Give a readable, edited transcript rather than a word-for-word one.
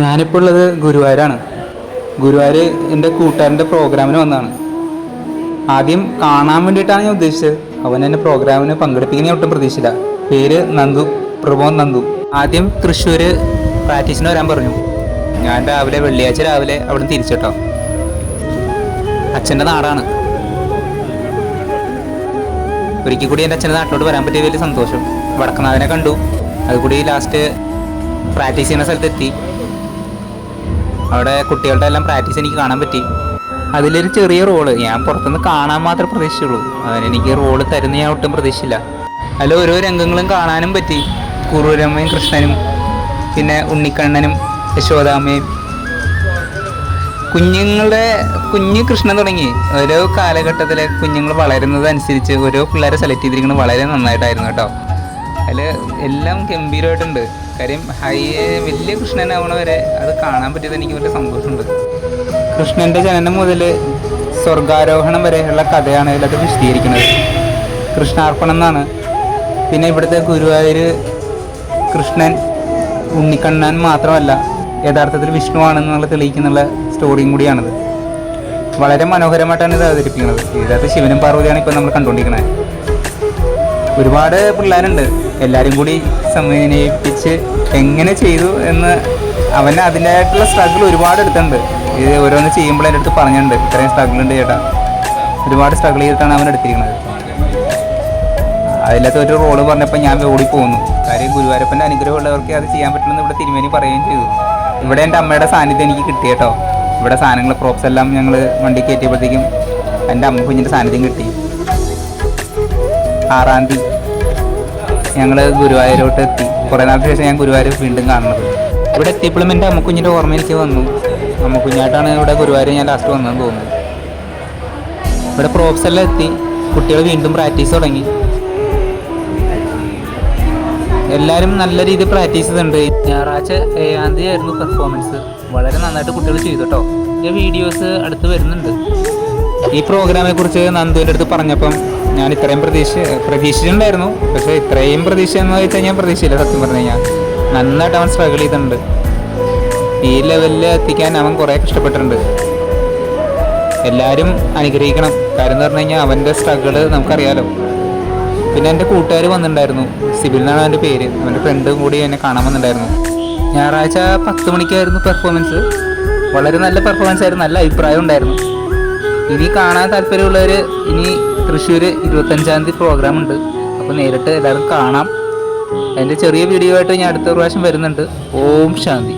ഞാനിപ്പോൾ ഉള്ളത് ഗുരുവായൂരാണ്. ഗുരുവായൂർ എൻ്റെ കൂട്ടുകാരൻ്റെ പ്രോഗ്രാമിന് വന്നതാണ്. ആദ്യം കാണാൻ വേണ്ടിയിട്ടാണ് ഞാൻ ഉദ്ദേശിച്ചത്. അവൻ എന്നെ പ്രോഗ്രാമിന് പങ്കെടുപ്പിക്കുന്ന ഒട്ടും പ്രതീക്ഷിച്ചില്ല. പേര് നന്ദു, പ്രമോദ് നന്ദു. ആദ്യം തൃശ്ശൂർ പ്രാക്ടീസിന് വരാൻ പറഞ്ഞു. ഞാൻ വെള്ളിയാഴ്ച രാവിലെ അവിടെ നിന്ന് തിരിച്ചിട്ടോ. അച്ഛൻ്റെ നാടാണ്. ഒരിക്കൽ കൂടി എൻ്റെ അച്ഛൻ്റെ നാട്ടിലോട്ട് വരാൻ പറ്റിയ വലിയ സന്തോഷം. വടക്കനാഥനെ കണ്ടു. അതുകൂടി ലാസ്റ്റ് പ്രാക്ടീസ് ചെയ്യുന്ന സ്ഥലത്തെത്തി. അവിടെ കുട്ടികളുടെ എല്ലാം പ്രാക്ടീസ് എനിക്ക് കാണാൻ പറ്റി. അതിലൊരു ചെറിയ റോള് ഞാൻ പുറത്തുനിന്ന് കാണാൻ മാത്രമേ പ്രതീക്ഷിച്ചുള്ളൂ. അതിനെനിക്ക് റോള് തരുന്ന ഞാൻ ഒട്ടും പ്രതീക്ഷിച്ചില്ല. അതിൽ ഓരോ രംഗങ്ങളും കാണാനും പറ്റി. കുറൂരമ്മയും കൃഷ്ണനും, പിന്നെ ഉണ്ണിക്കണ്ണനും യശോദാമ്മയും, കുഞ്ഞ് കൃഷ്ണൻ തുടങ്ങി ഓരോ കാലഘട്ടത്തിലെ കുഞ്ഞുങ്ങൾ വളരുന്നതനുസരിച്ച് ഓരോ പിള്ളേരെ സെലക്ട് ചെയ്തിരിക്കുന്നത് വളരെ നന്നായിട്ടായിരുന്നു കേട്ടോ. അതിൽ എല്ലാം ഗംഭീരമായിട്ടുണ്ട്. കാര്യം വലിയ കൃഷ്ണനാവണ വരെ അത് കാണാൻ പറ്റിയത് എനിക്ക് വലിയ സന്തോഷമുണ്ട്. കൃഷ്ണൻ്റെ ജനനം മുതൽ സ്വർഗാരോഹണം വരെയുള്ള കഥയാണ് ഇതിലത് വിശദീകരിക്കുന്നത്. കൃഷ്ണാർപ്പണം എന്നാണ്. പിന്നെ ഇവിടുത്തെ ഗുരുവായൂർ കൃഷ്ണൻ ഉണ്ണിക്കണ്ണൻ മാത്രമല്ല, യഥാർത്ഥത്തിൽ വിഷ്ണുവാണെന്നുള്ള തെളിയിക്കുന്നുള്ള സ്റ്റോറിയും കൂടിയാണിത്. വളരെ മനോഹരമായിട്ടാണ് ഇത് അവതരിപ്പിക്കുന്നത്. ഇതിനകത്ത് ശിവനും പാർവതിയാണ് ഇപ്പോൾ നമ്മൾ കണ്ടുകൊണ്ടിരിക്കുന്നത്. ഒരുപാട് പിള്ളേരുണ്ട്. എല്ലാവരും കൂടി സമന്വയിപ്പിച്ച് എങ്ങനെ ചെയ്തു എന്ന് അവന് അതിൻ്റെതായിട്ടുള്ള സ്ട്രഗിൾ ഒരുപാട് എടുത്തിട്ടുണ്ട്. ഇത് ഓരോന്ന് ചെയ്യുമ്പോൾ എൻ്റെ അടുത്ത് പറഞ്ഞിട്ടുണ്ട്, ഇത്രയും സ്ട്രഗിൾ ഉണ്ട് ചേട്ടാ. ഒരുപാട് സ്ട്രഗിൾ ചെയ്തിട്ടാണ് അവൻ എടുത്തിരിക്കുന്നത്. അതിലത്തെ ഒരു റോള് പറഞ്ഞപ്പോൾ ഞാൻ ഓടിപ്പോന്നു. കാര്യം ഗുരുവായൂരപ്പൻ്റെ അനുഗ്രഹമുള്ളവർക്ക് അത് ചെയ്യാൻ പറ്റുമെന്ന് ഇവിടെ തിരുമേനി പറയുകയും ചെയ്തു. ഇവിടെ എൻ്റെ അമ്മയുടെ സാന്നിധ്യം എനിക്ക് കിട്ടി കേട്ടോ. ഇവിടെ സാധനങ്ങൾ പ്രോപ്സ് എല്ലാം ഞങ്ങൾ വണ്ടി കയറ്റിയപ്പോഴത്തേക്കും എൻ്റെ അമ്മ കുഞ്ഞിൻ്റെ സാന്നിധ്യം കിട്ടി. 6-ാം തീയതി ഞങ്ങൾ ഗുരുവായൂരോട്ട് എത്തി. കുറേ നാൾക്ക് ശേഷം ഞാൻ ഗുരുവായൂർ വീണ്ടും കാണുന്നത്. ഇവിടെ എത്തിയപ്പോഴും എൻ്റെ അമ്മക്കുഞ്ഞിൻ്റെ ഓർമ്മ എനിക്ക് വന്നു. അമ്മക്കുഞ്ഞായിട്ടാണ് ഇവിടെ ഗുരുവായൂർ ഞാൻ ലാസ്റ്റ് വന്നതെന്ന് തോന്നുന്നു. ഇവിടെ പ്രോപ്സ് എല്ലാം എത്തി. കുട്ടികൾ വീണ്ടും പ്രാക്ടീസ് തുടങ്ങി. എല്ലാവരും നല്ല രീതിയിൽ പ്രാക്ടീസ് ചെയ്തിട്ടുണ്ട്. ഞായറാഴ്ച 7-ാം തീയതി ആയിരുന്നു പെർഫോമൻസ്. വളരെ നന്നായിട്ട് കുട്ടികൾ ചെയ്തു കേട്ടോ. ഈ വീഡിയോസ് അടുത്ത് വരുന്നുണ്ട്. ഈ പ്രോഗ്രാമിനെ കുറിച്ച് നന്ദുവിൻ്റെ അടുത്ത് പറഞ്ഞപ്പം ഞാൻ ഇത്രയും പ്രതീക്ഷിച്ചിട്ടുണ്ടായിരുന്നു. പക്ഷേ ഇത്രയും പ്രതീക്ഷ എന്ന് വെച്ചാൽ ഞാൻ പ്രതീക്ഷയില്ല. സത്യം പറഞ്ഞു കഴിഞ്ഞാൽ നന്നായിട്ട് അവൻ സ്ട്രഗിൾ ചെയ്തിട്ടുണ്ട്. ഈ ലെവലിൽ എത്തിക്കാൻ അവൻ കുറേ കഷ്ടപ്പെട്ടിട്ടുണ്ട്. എല്ലാവരും അനുഗ്രഹിക്കണം. കാര്യം എന്ന് പറഞ്ഞു കഴിഞ്ഞാൽ അവൻ്റെ സ്ട്രഗിള് നമുക്കറിയാലോ. പിന്നെ എൻ്റെ കൂട്ടുകാർ വന്നിട്ടുണ്ടായിരുന്നു. സിബിൽ എന്നാണ് അവൻ്റെ പേര്. അവൻ്റെ ഫ്രണ്ടും കൂടി എന്നെ കാണാൻ വന്നിട്ടുണ്ടായിരുന്നു. ഞായറാഴ്ച 10 മണിക്കായിരുന്നു പെർഫോമൻസ്. വളരെ നല്ല പെർഫോമൻസ് ആയിരുന്നു. നല്ല അഭിപ്രായം ഉണ്ടായിരുന്നു. ഇനി കാണാൻ താല്പര്യമുള്ളവർ ഇനി തൃശ്ശൂർ 25-ാം തീയതി പ്രോഗ്രാം ഉണ്ട്. അപ്പോൾ നേരിട്ട് എല്ലാവരും കാണാം. അതിൻ്റെ ചെറിയ വീഡിയോ ആയിട്ട് ഞാൻ അടുത്ത പ്രാവശ്യം വരുന്നുണ്ട്. ഓം ശാന്തി.